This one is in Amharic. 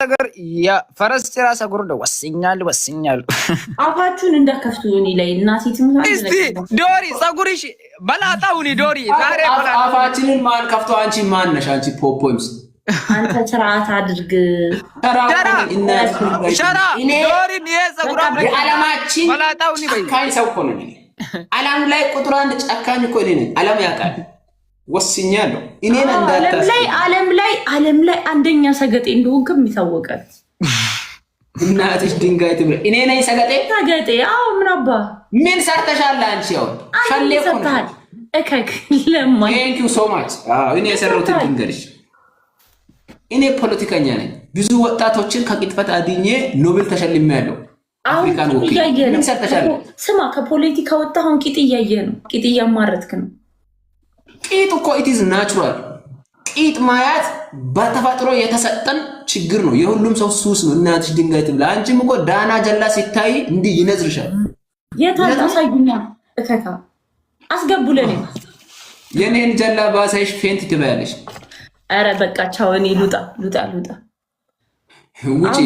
ነገር የፈረስ ጭራ ፀጉር ነው። ወስኛል አፋችሁን እንዳከፍቱ እኔ ላይ እናቴ ትምታለች። እስቲ ዶሪ ፀጉርሽ በላጣውኒ ዶሪ ዛሬ አፋችንን ማን ከፍቶ? አንቺ ማን ነሽ? አንቺ ፖፖምስ አንተ ስርዓት አድርግ። ሸራ ዶሪ ፀጉር የዓለማችን በላጣውኒ በይ ካይ ሰው እኮ ነኝ። ዓለም ላይ ቁጥር አንድ ጨካኝ እኮ ነኝ። ዓለም ያውቃል። ወስኛለሁ እኔ ዓለም ላይ አንደኛ ሰገጤ እንደሆንክም ይታወቃል። እናትሽ ድንጋይ ትብለ እኔ ነኝ ሰገጤ። አዎ ምን አባ ምን ሰርተሻል አንቺ? ያው ሸሌኩ እከክ ለማኝ ቴንክ ዩ ሶ ማች። እኔ የሰራሁትን ድንገርሽ እኔ ፖለቲከኛ ነኝ። ብዙ ወጣቶችን ከቅጥፈት አድኜ ኖቤል ተሸልሜያለሁ። አፍሪካን ወኪል ምን ሰርተሻል? ስማ ከፖለቲካ ወጣህ አሁን ቂጥ እያየ ነው። ቂጥ እያማረትክ ነው። ቂጥ እኮ ኢት ኢዝ ናቹራል። ቂጥ ማያት በተፈጥሮ የተሰጠን ችግር ነው። የሁሉም ሰው ሱስ ነው። እናትሽ ድንጋይ ትብላ። አንቺም እኮ ዳና ጀላ ሲታይ እንዲህ ይነዝርሻል። የታል አሳዩኛ። እከካ አስገቡለኝ። የኔን ጀላ ባሳይሽ ፌንት ትበያለሽ። አረ በቃ ቻው። እኔ ልውጣ። ውጪ